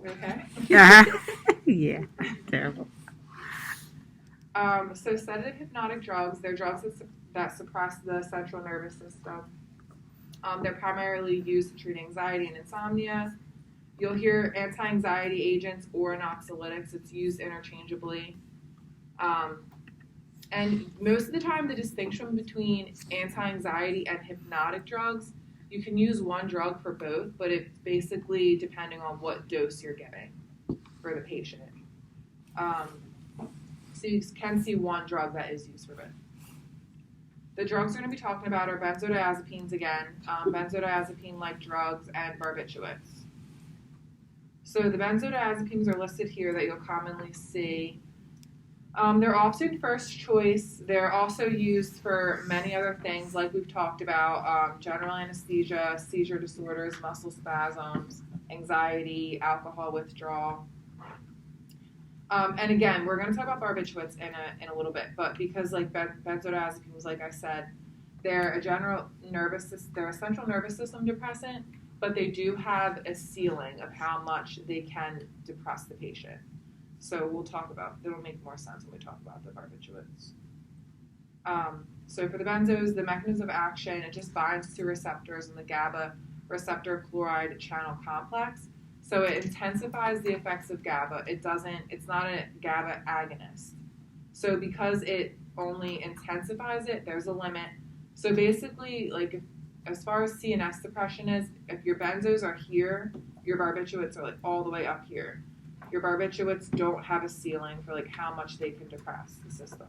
Okay. Yeah, terrible. So sedative hypnotic drugs, they're drugs that suppress the central nervous system. They're primarily used to treat anxiety and insomnia. You'll hear anti-anxiety agents or anxiolytics. It's used interchangeably. Um, and most of the time, the distinction between anti-anxiety and hypnotic drugs, you can use one drug for both, but it's basically depending on what dose you're giving for the patient. Um, so you can see one drug that is used for both. The drugs we're going to be talking about are benzodiazepines again, benzodiazepine-like drugs, and barbiturates. So the benzodiazepines are listed here that you'll commonly see. They're often first choice. They're also used for many other things like we've talked about, general anesthesia, seizure disorders, muscle spasms, anxiety, alcohol withdrawal. And again, we're going to talk about barbiturates in a little bit, but because like benzodiazepines, like I said, they're a they're a central nervous system depressant, but they do have a ceiling of how much they can depress the patient. So it'll make more sense when we talk about the barbiturates. So for the benzos, the mechanism of action, it just binds to receptors in the GABA receptor chloride channel complex. So it intensifies the effects of GABA. It's not a GABA agonist. So because it only intensifies it, there's a limit. So basically, like as far as CNS depression is, if your benzos are here, your barbiturates are like all the way up here. Your barbiturates don't have a ceiling for like how much they can depress the system.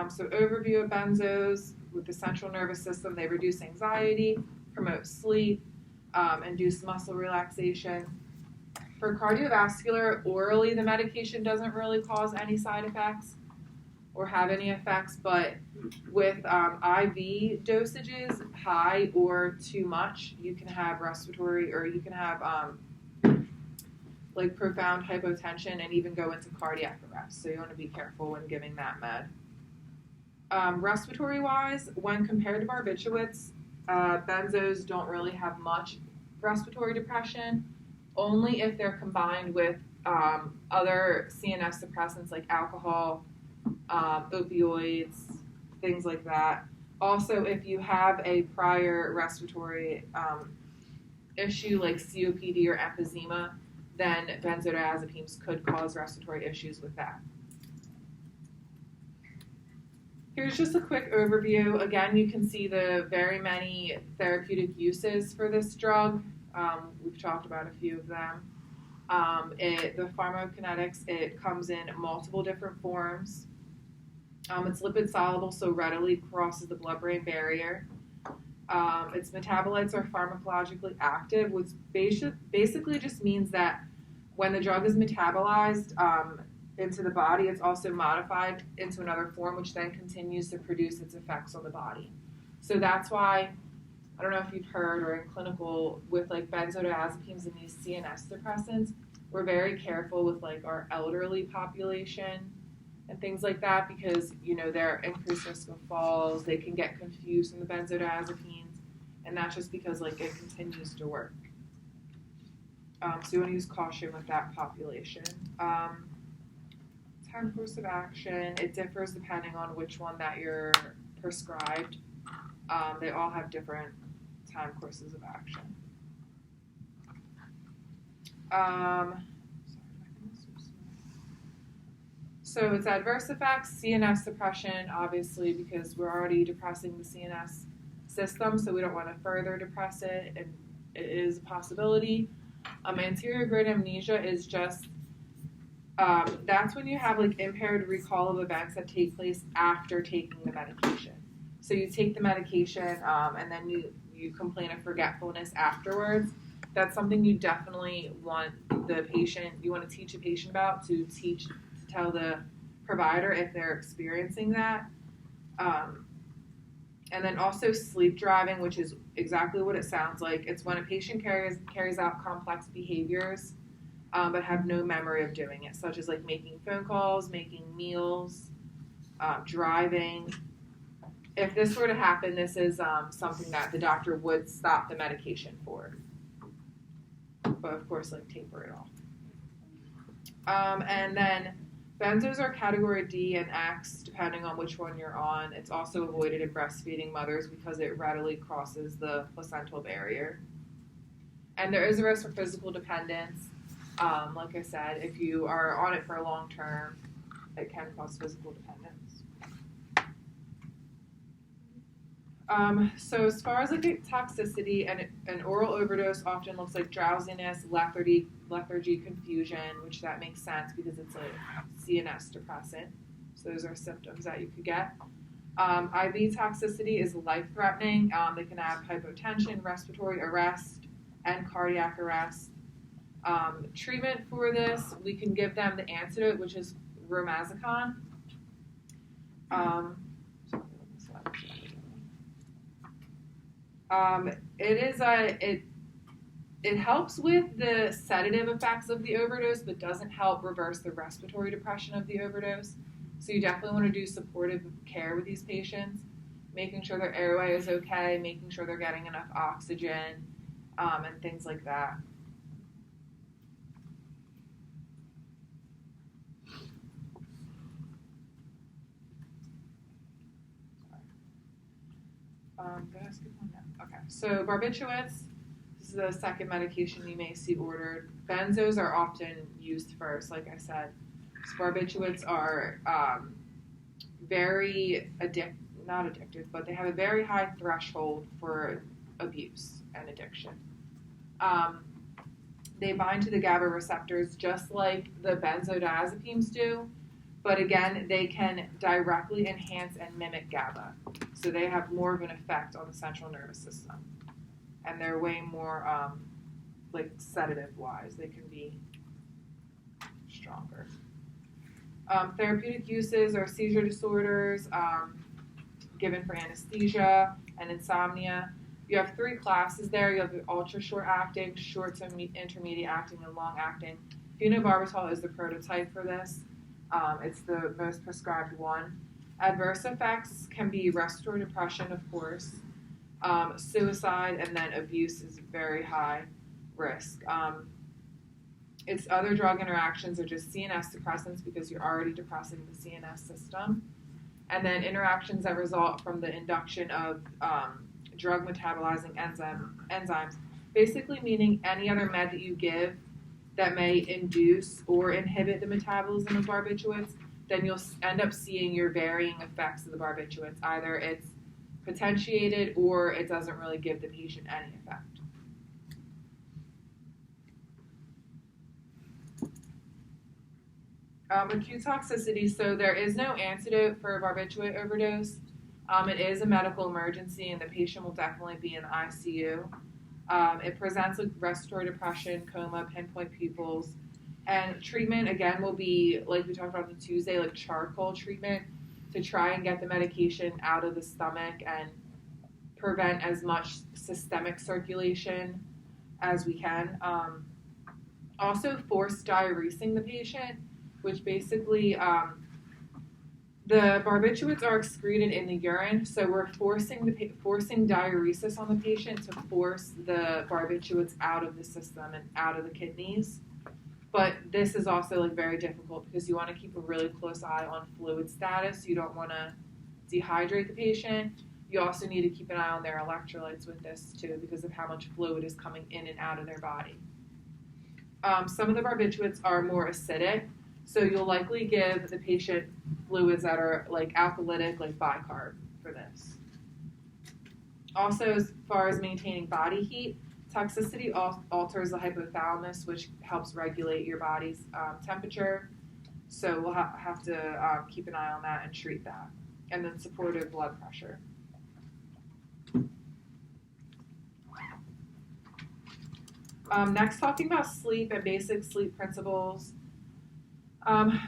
So overview of benzos with the central nervous system, they reduce anxiety, promote sleep, induce muscle relaxation. For cardiovascular, orally the medication doesn't really cause any side effects or have any effects, but with IV dosages, high or too much, you can have respiratory or you can have like profound hypotension and even go into cardiac arrest. So you want to be careful when giving that med. Respiratory-wise, when compared to barbiturates, benzos don't really have much respiratory depression, only if they're combined with other CNS suppressants like alcohol, opioids, things like that. Also, if you have a prior respiratory issue like COPD or emphysema, then benzodiazepines could cause respiratory issues with that. Here's just a quick overview. Again, you can see the very many therapeutic uses for this drug. We've talked about a few of them. The pharmacokinetics, it comes in multiple different forms. It's lipid soluble, so readily crosses the blood-brain barrier. Its metabolites are pharmacologically active, which basically just means that when the drug is metabolized into the body, it's also modified into another form, which then continues to produce its effects on the body. So that's why, I don't know if you've heard or in clinical, with like benzodiazepines and these CNS depressants, we're very careful with like our elderly population and things like that because, you know, they're increased risk of falls, they can get confused from the benzodiazepines, and that's just because like it continues to work. So you want to use caution with that population. Time course of action, it differs depending on which one that you're prescribed. They all have different time courses of action. So it's adverse effects, CNS depression, obviously, because we're already depressing the CNS system, so we don't want to further depress it, and it is a possibility. Anterior grade amnesia is just that's when you have like impaired recall of events that take place after taking the medication. So you take the medication and then you complain of forgetfulness afterwards. That's something you definitely want you want to teach a patient about, to tell the provider if they're experiencing that. And then also sleep driving, which is exactly what it sounds like. It's when a patient carries out complex behaviors but have no memory of doing it, such as like making phone calls, making meals, driving. if this were to happen, this is something that the doctor would stop the medication for. But of course, like taper it off. And then benzos are category D and X, depending on which one you're on. It's also avoided in breastfeeding mothers because it readily crosses the placental barrier. And there is a risk for physical dependence. Like I said, if you are on it for a long term, it can cause physical dependence. So as far as like toxicity, an oral overdose often looks like drowsiness, lethargy, confusion, which that makes sense because it's a CNS depressant. So those are symptoms that you could get. IV toxicity is life-threatening. They can have hypotension, respiratory arrest, and cardiac arrest. Treatment for this, we can give them the antidote, which is romazicon. It helps with the sedative effects of the overdose, but doesn't help reverse the respiratory depression of the overdose. So you definitely want to do supportive care with these patients, making sure their airway is okay, making sure they're getting enough oxygen, and things like that. Did I skip one? No. Okay. So barbiturates, this is the second medication you may see ordered. Benzos are often used first, like I said. So barbiturates are very not addictive, but they have a very high threshold for abuse and addiction. They bind to the GABA receptors just like the benzodiazepines do, but again, they can directly enhance and mimic GABA. So they have more of an effect on the central nervous system. And they're way more, like sedative-wise, they can be stronger. Therapeutic uses are seizure disorders, given for anesthesia and insomnia. You have three classes there. You have the ultra short acting, short to intermediate acting, and long acting. Phenobarbital is the prototype for this. It's the most prescribed one. Adverse effects can be respiratory depression, of course, suicide, and then abuse is very high risk. Its other drug interactions are just CNS depressants because you're already depressing the CNS system. And then interactions that result from the induction of drug metabolizing enzymes, basically meaning any other med that you give that may induce or inhibit the metabolism of barbiturates, then you'll end up seeing your varying effects of the barbiturates. Either it's potentiated or it doesn't really give the patient any effect. Acute toxicity, so there is no antidote for barbiturate overdose. It is a medical emergency and the patient will definitely be in ICU. It presents with respiratory depression, coma, pinpoint pupils, and treatment, again, will be, like we talked about on Tuesday, like charcoal treatment to try and get the medication out of the stomach and prevent as much systemic circulation as we can. Also, forced diuresing the patient, which basically the barbiturates are excreted in the urine, so we're forcing diuresis on the patient to force the barbiturates out of the system and out of the kidneys. But this is also like very difficult because you want to keep a really close eye on fluid status. You don't want to dehydrate the patient. You also need to keep an eye on their electrolytes with this too because of how much fluid is coming in and out of their body. Some of the barbiturates are more acidic, so you'll likely give the patient fluids that are like alkalytic, like bicarb for this. Also, as far as maintaining body heat, toxicity alters the hypothalamus, which helps regulate your body's temperature. So we'll have to keep an eye on that and treat that. And then supportive blood pressure. Next, talking about sleep and basic sleep principles.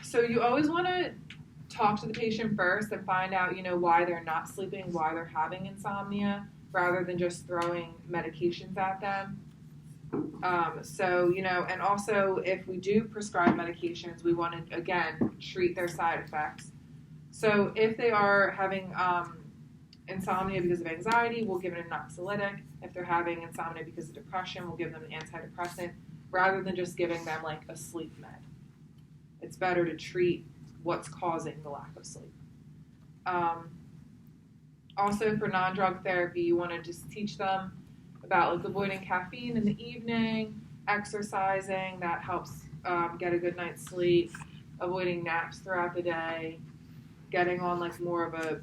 So you always want to talk to the patient first and find out, why they're not sleeping, why they're having insomnia, rather than just throwing medications at them. And also if we do prescribe medications, we want to, again, treat their side effects. So if they are having insomnia because of anxiety, we'll give it an anxiolytic. If they're having insomnia because of depression, we'll give them an antidepressant rather than just giving them like a sleep med. It's better to treat what's causing the lack of sleep. Also, for non-drug therapy, you want to just teach them about like avoiding caffeine in the evening, exercising, that helps get a good night's sleep, avoiding naps throughout the day, getting on like more of a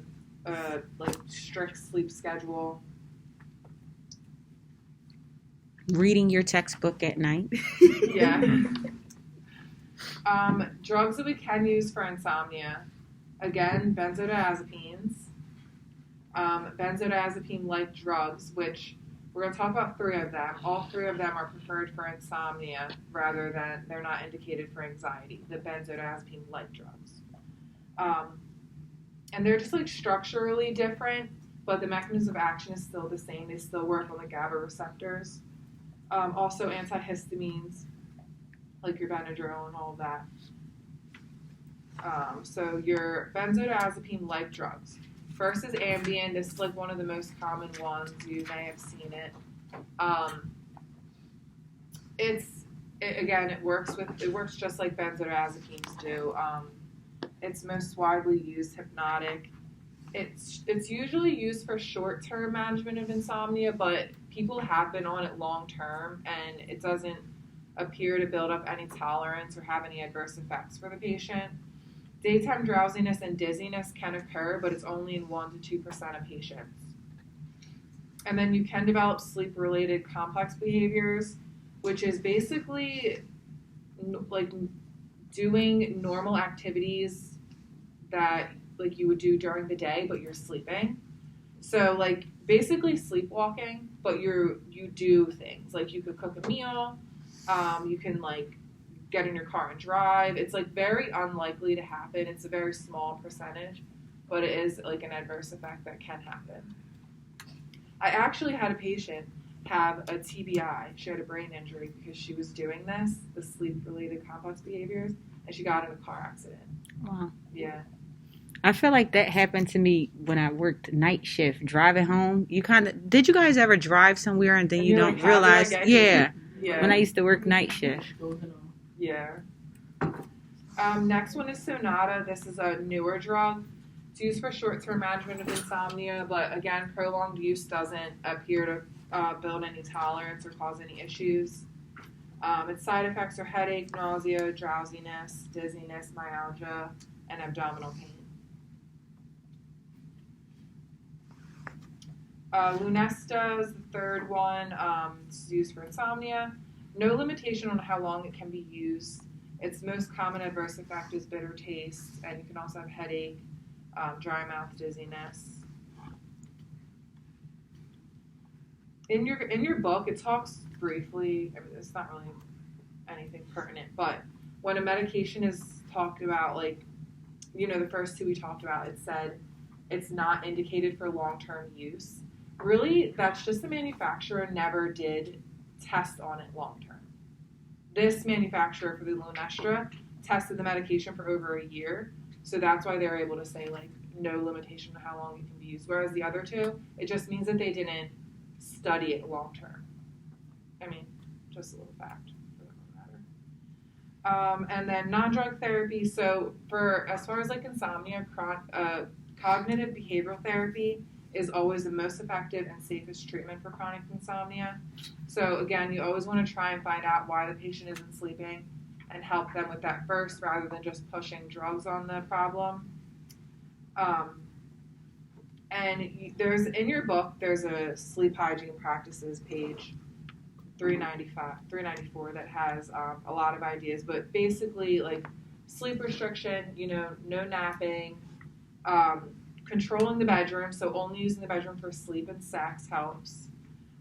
like strict sleep schedule. Reading your textbook at night. Yeah. Drugs that we can use for insomnia. Again, benzodiazepines. Benzodiazepine-like drugs, which we're going to talk about 3 of them. All 3 of them are preferred for insomnia rather than they're not indicated for anxiety, the benzodiazepine-like drugs. And they're just like structurally different, but the mechanism of action is still the same. They still work on the GABA receptors. Also antihistamines, like your Benadryl and all of that. So your benzodiazepine-like drugs. First is Ambien. This is like one of the most common ones. You may have seen it. It works just like benzodiazepines do. It's most widely used hypnotic. It's usually used for short-term management of insomnia, but people have been on it long-term, and it doesn't appear to build up any tolerance or have any adverse effects for the patient. Daytime drowsiness and dizziness can occur, but it's only in 1 to 2% of patients. And then you can develop sleep-related complex behaviors, which is basically like doing normal activities that like you would do during the day, but you're sleeping. So like basically sleepwalking, but you do things like you could cook a meal, you can like get in your car and drive. It's like very unlikely to happen. It's a very small percentage, but it is like an adverse effect that can happen. I actually had a patient have a TBI. She had a brain injury because she was doing this, the sleep-related complex behaviors, and she got in a car accident. Wow. Yeah. I feel like that happened to me when I worked night shift, driving home. Did you guys ever drive somewhere and then you don't like, realize? Yeah. When I used to work night shift. Yeah. Next one is Sonata. This is a newer drug. It's used for short-term management of insomnia, but again, prolonged use doesn't appear to build any tolerance or cause any issues. Its side effects are headache, nausea, drowsiness, dizziness, myalgia, and abdominal pain. Lunesta is the third one. It's used for insomnia. No limitation on how long it can be used. Its most common adverse effect is bitter taste, and you can also have headache, dry mouth, dizziness. In your book, it talks briefly. I mean, it's not really anything pertinent, but when a medication is talked about, like, the first 2 we talked about, it said it's not indicated for long-term use. Really, that's just the manufacturer never did test on it long-term. This manufacturer for the Lunesta tested the medication for over a year, so that's why they're able to say, like, no limitation on how long it can be used. Whereas the other 2, it just means that they didn't study it long-term. I mean, just a little fact for the matter. And then non-drug therapy. So as far as like insomnia, cognitive behavioral therapy is always the most effective and safest treatment for chronic insomnia. So again, you always want to try and find out why the patient isn't sleeping and help them with that first rather than just pushing drugs on the problem. And in your book, there's a sleep hygiene practices page, 394, that has a lot of ideas, but basically like sleep restriction, no napping, controlling the bedroom, so only using the bedroom for sleep and sex helps.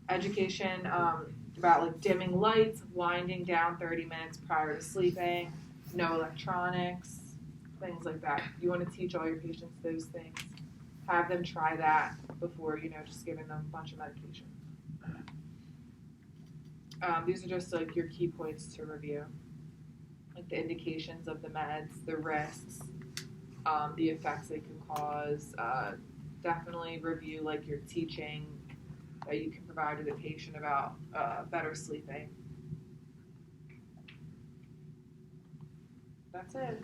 Education about like dimming lights, winding down 30 minutes prior to sleeping, no electronics, things like that. You want to teach all your patients those things. Have them try that before, just giving them a bunch of medication. These are just like your key points to review. Like the indications of the meds, the risks, the effects they can cause, definitely review like your teaching that you can provide to the patient about better sleeping. That's it.